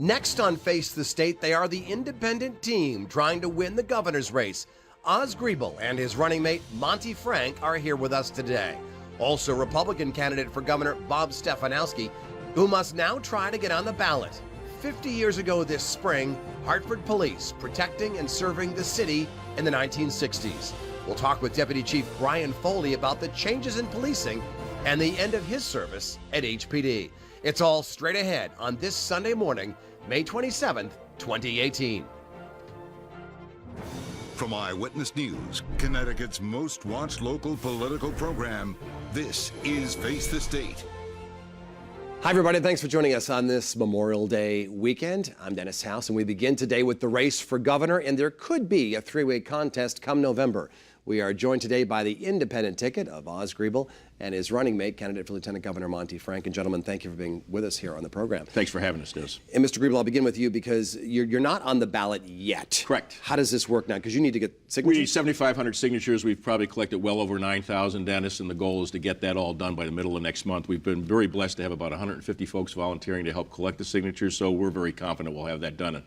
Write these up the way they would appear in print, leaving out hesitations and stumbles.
Next on Face the State, they are the independent team trying to win the governor's race. Oz Griebel and his running mate Monte Frank are here with us today. Also, Republican candidate for governor Bob Stefanowski, who must now try to get on the ballot. 50 years ago this spring, Hartford police protecting and serving the city in the 1960s. We'll talk with Deputy Chief Brian Foley about the changes in policing and the end of his service at HPD. It's all straight ahead on this Sunday morning, May 27th, 2018. From Eyewitness News, Connecticut's most watched local political program, this is Face the State. Hi, everybody. Thanks for joining us on this Memorial Day weekend. I'm Dennis House, and we begin today with the race for governor, and there could be a three-way contest come November. We are joined today by the independent ticket of Oz Griebel and his running mate, candidate for Lieutenant Governor Monte Frank. And gentlemen, thank you for being with us here on the program. Thanks for having us, Dennis. And Mr. Griebel, I'll begin with you because you're not on the ballot yet. Correct. How does this work now? Because you need to get signatures. We need 7,500 signatures. We've probably collected well over 9,000, Dennis, and the goal is to get that all done by the middle of next month. We've been very blessed to have about 150 folks volunteering to help collect the signatures, so we're very confident we'll have that done and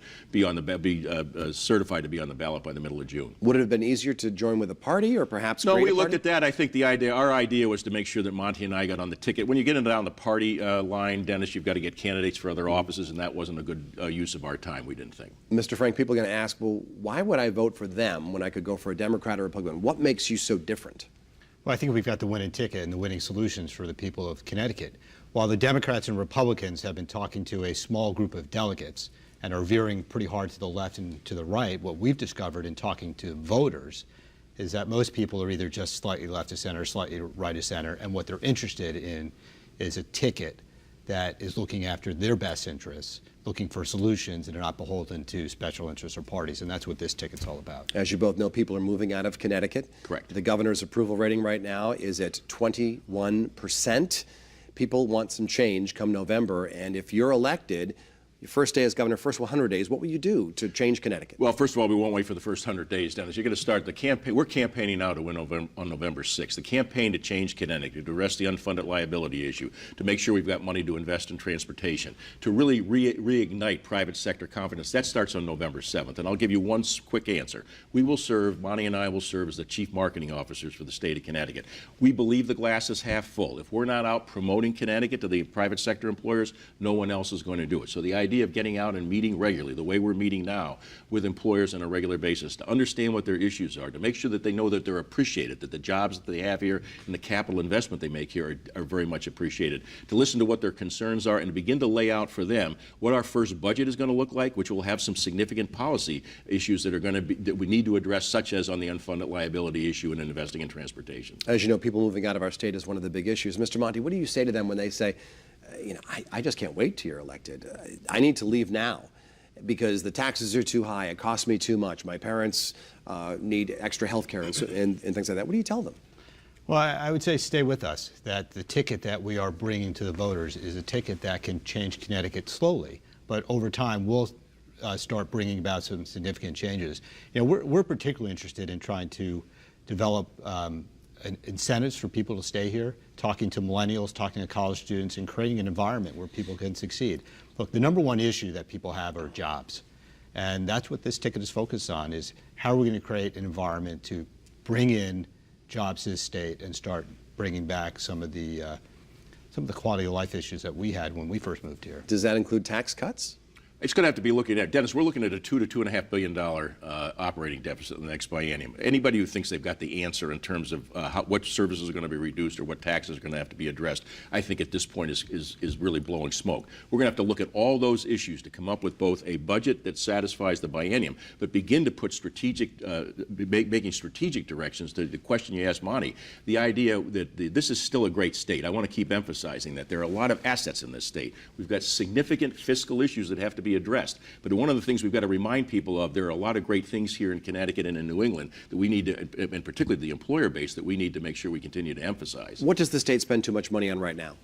be certified to be on the ballot by the middle of June. Would it have been easier to join with a party or perhaps No, we looked party? at that. I think our idea was to make sure that Monte and I got on the ticket. When you get into down the party line, Dennis, you've got to get candidates for other offices, and that wasn't a good use of our time, we didn't think. Mr. Frank, people are going to ask, well, why would I vote for them when I could go for a Democrat or Republican? What makes you so different? Well, I think we've got the winning ticket and the winning solutions for the people of Connecticut. While the Democrats and Republicans have been talking to a small group of delegates and are veering pretty hard to the left and to the right, what we've discovered in talking to voters is that most people are either just slightly left of center, slightly right of center, and what they're interested in is a ticket that is looking after their best interests, looking for solutions, and are not beholden to special interests or parties, and that's what this ticket's all about. As you both know, people are moving out of Connecticut. Correct. The governor's approval rating right now is at 21%. People want some change come November, and if you're elected, your first day as governor, first 100 days, what will you do to change Connecticut? Well, first of all, we won't wait for the first 100 days, Dennis. You're going to start the campaign. We're campaigning now to win on November 6th. The campaign to change Connecticut, to arrest the unfunded liability issue, to make sure we've got money to invest in transportation, to really reignite private sector confidence. That starts on November 7th. And I'll give you one quick answer. Monty and I will serve as the chief marketing officers for the state of Connecticut. We believe the glass is half full. If we're not out promoting Connecticut to the private sector employers, no one else is going to do it. So the idea of getting out and meeting regularly, the way we're meeting now with employers on a regular basis, to understand what their issues are, to make sure that they know that they're appreciated, that the jobs that they have here and the capital investment they make here are very much appreciated, to listen to what their concerns are and to begin to lay out for them what our first budget is going to look like, which will have some significant policy issues that we need to address, such as on the unfunded liability issue and investing in transportation. As you know, people moving out of our state is one of the big issues. Mr. Monte, what do you say to them when they say, I just can't wait till you're elected. I need to leave now because the taxes are too high. It costs me too much. My parents need extra health care and things like that. What do you tell them? Well, I would say stay with us, that the ticket that we are bringing to the voters is a ticket that can change Connecticut slowly, but over time we'll start bringing about some significant changes. We're particularly interested in trying to develop incentives for people to stay here, talking to millennials, talking to college students, and creating an environment where people can succeed. Look, the number one issue that people have are jobs. And that's what this ticket is focused on, is how are we going to create an environment to bring in jobs to the state and start bringing back some of the quality of life issues that we had when we first moved here. Does that include tax cuts? It's going to have to be looking at, Dennis, we're looking at a $2 to $2.5 billion operating deficit in the next biennium. Anybody who thinks they've got the answer in terms of what services are going to be reduced or what taxes are going to have to be addressed, I think at this point is really blowing smoke. We're going to have to look at all those issues to come up with both a budget that satisfies the biennium, but begin to put making strategic directions to the question you asked, Monty. The idea that this is still a great state. I want to keep emphasizing that there are a lot of assets in this state. We've got significant fiscal issues that have to be addressed. But one of the things we've got to remind people of, there are a lot of great things here in Connecticut and in New England that we need to, and particularly the employer base, that we need to make sure we continue to emphasize. What does the state spend too much money on right now?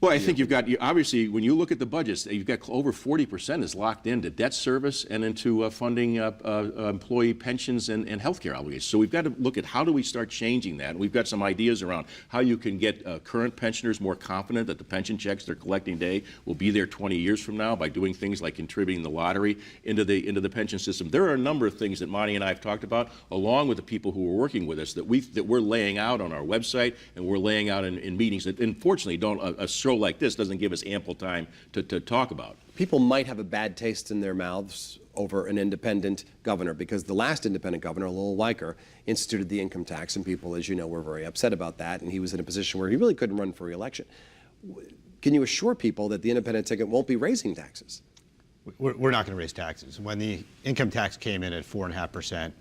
Well, I think obviously, when you look at the budgets, you've got over 40% is locked into debt service and into funding employee pensions and health care obligations. So we've got to look at how do we start changing that. And we've got some ideas around how you can get current pensioners more confident that the pension checks they're collecting today will be there 20 years from now by doing things like contributing the lottery into the pension system. There are a number of things that Monty and I have talked about, along with the people who are working with us, that we're laying out on our website and we're laying out in meetings that, unfortunately, a show like this doesn't give us ample time to talk about. People might have a bad taste in their mouths over an independent governor because the last independent governor, Lowell Weicker, instituted the income tax, and people, as you know, were very upset about that, and he was in a position where he really couldn't run for re-election. Can you assure people that the independent ticket won't be raising taxes? We're not going to raise taxes. When the income tax came in at 4.5%,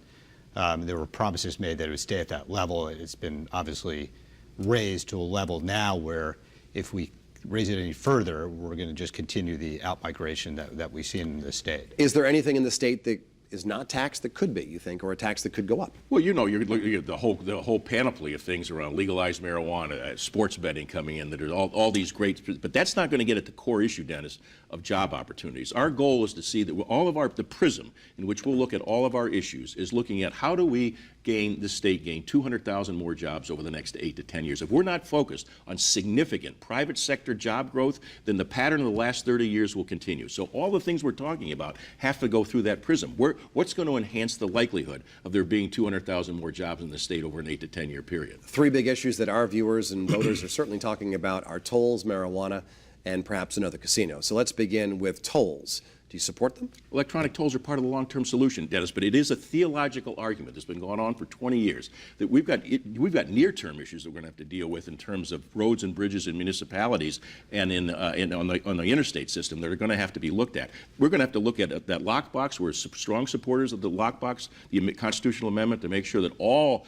there were promises made that it would stay at that level. It's been obviously raised to a level now where if we raise it any further, we're going to just continue the outmigration that we've seen in the state. Is there anything in the state that is not taxed that could be, you think, or a tax that could go up? Well, you're looking at the whole panoply of things around legalized marijuana, sports betting coming in, that are all these great, but that's not going to get at the core issue, Dennis, of job opportunities. Our goal is to see that all of the prism in which we'll look at all of our issues is looking at how do we gain 200,000 more jobs over the next 8 to 10 years. If we're not focused on significant private sector job growth, then the pattern of the last 30 years will continue. So all the things we're talking about have to go through that prism. What's going to enhance the likelihood of there being 200,000 more jobs in the state over an 8 to 10 year period? Three big issues that our viewers and voters are certainly talking about are tolls, marijuana, and perhaps another casino. So let's begin with tolls. Do you support them? Electronic tolls are part of the long-term solution, Dennis, but it is a theological argument that's been going on for 20 years that we've got near-term issues that we're going to have to deal with in terms of roads and bridges in municipalities and on the interstate system that are going to have to be looked at. We're going to have to look at that lockbox. We're strong supporters of the lockbox, the constitutional amendment, to make sure that all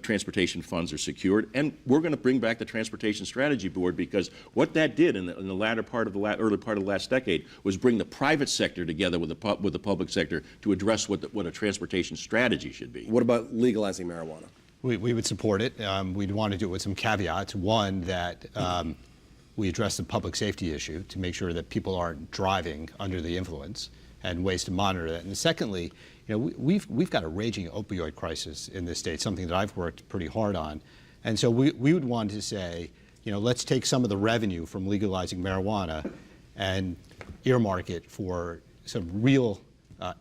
transportation funds are secured, and we're going to bring back the Transportation Strategy Board, because what that did in the latter part of the early part of the last decade was bring the private sector together with the public sector to address what a transportation strategy should be. What about legalizing marijuana? We would support it. We'd want to do it with some caveats. One, that we address the public safety issue to make sure that people aren't driving under the influence, and ways to monitor that. And secondly, we've got a raging opioid crisis in this state, something that I've worked pretty hard on. And so we would want to say, let's take some of the revenue from legalizing marijuana and earmark it for some real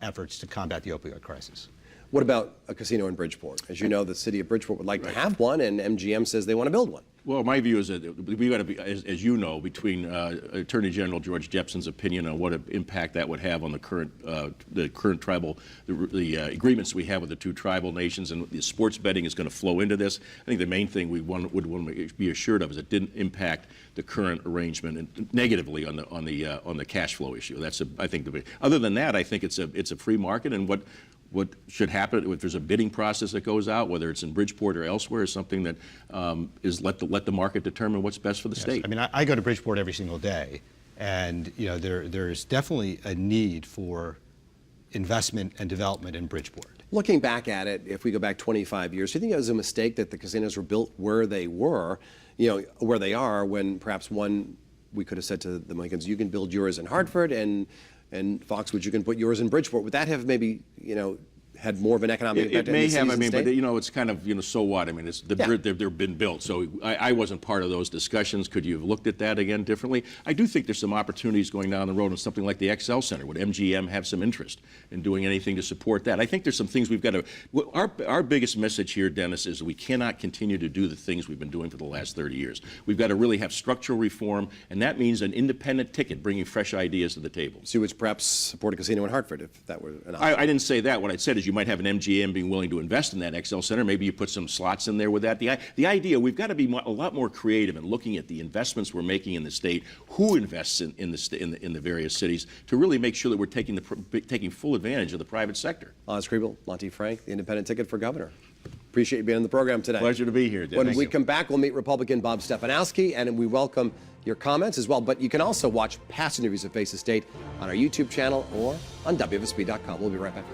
efforts to combat the opioid crisis. What about a casino in Bridgeport? As you know, the city of Bridgeport would like to have one, and MGM says they want to build one. Well, my view is that we got to be, as you know, between Attorney General George Jepson's opinion on what impact that would have on the current tribal, the agreements we have with the two tribal nations, and the sports betting is going to flow into this. I think the main thing we would want to be assured of is it didn't impact the current arrangement negatively on the cash flow issue. That's I think other than that, I think it's a free market, and what should happen if there's a bidding process that goes out, whether it's in Bridgeport or elsewhere, is something that is let the market determine what's best for the state. I mean, I go to Bridgeport every single day, and there's definitely a need for investment and development in Bridgeport. Looking back at it, if we go back 25 years, do you think it was a mistake that the casinos were built where they were, where they are, when perhaps we could have said to the Mohicans, you can build yours in Hartford, and Foxwoods, you can put yours in Bridgeport. Would that have maybe, had more of an economic impact? It may have. I mean, but it's kind of, so what? I mean, they've been built. So I wasn't part of those discussions. Could you have looked at that again differently? I do think there's some opportunities going down the road in something like the XL Center. Would MGM have some interest in doing anything to support that? I think there's some things we've got to. Our biggest message here, Dennis, is we cannot continue to do the things we've been doing for the last 30 years. We've got to really have structural reform, and that means an independent ticket bringing fresh ideas to the table. So you would perhaps support a casino in Hartford if that were an option? I didn't say that. What I said is you might have an MGM being willing to invest in that XL Center. Maybe you put some slots in there with that. The idea, we've got to be a lot more creative in looking at the investments we're making in the state, who invests in the various cities, to really make sure that we're taking full advantage of the private sector. Oz Griebel, Monte Frank, the independent ticket for governor. Appreciate you being on the program today. Pleasure to be here, Dan. When we come back, we'll meet Republican Bob Stefanowski, and we welcome your comments as well. But you can also watch past interviews of Face the State on our YouTube channel or on WFSB.com. We'll be right back.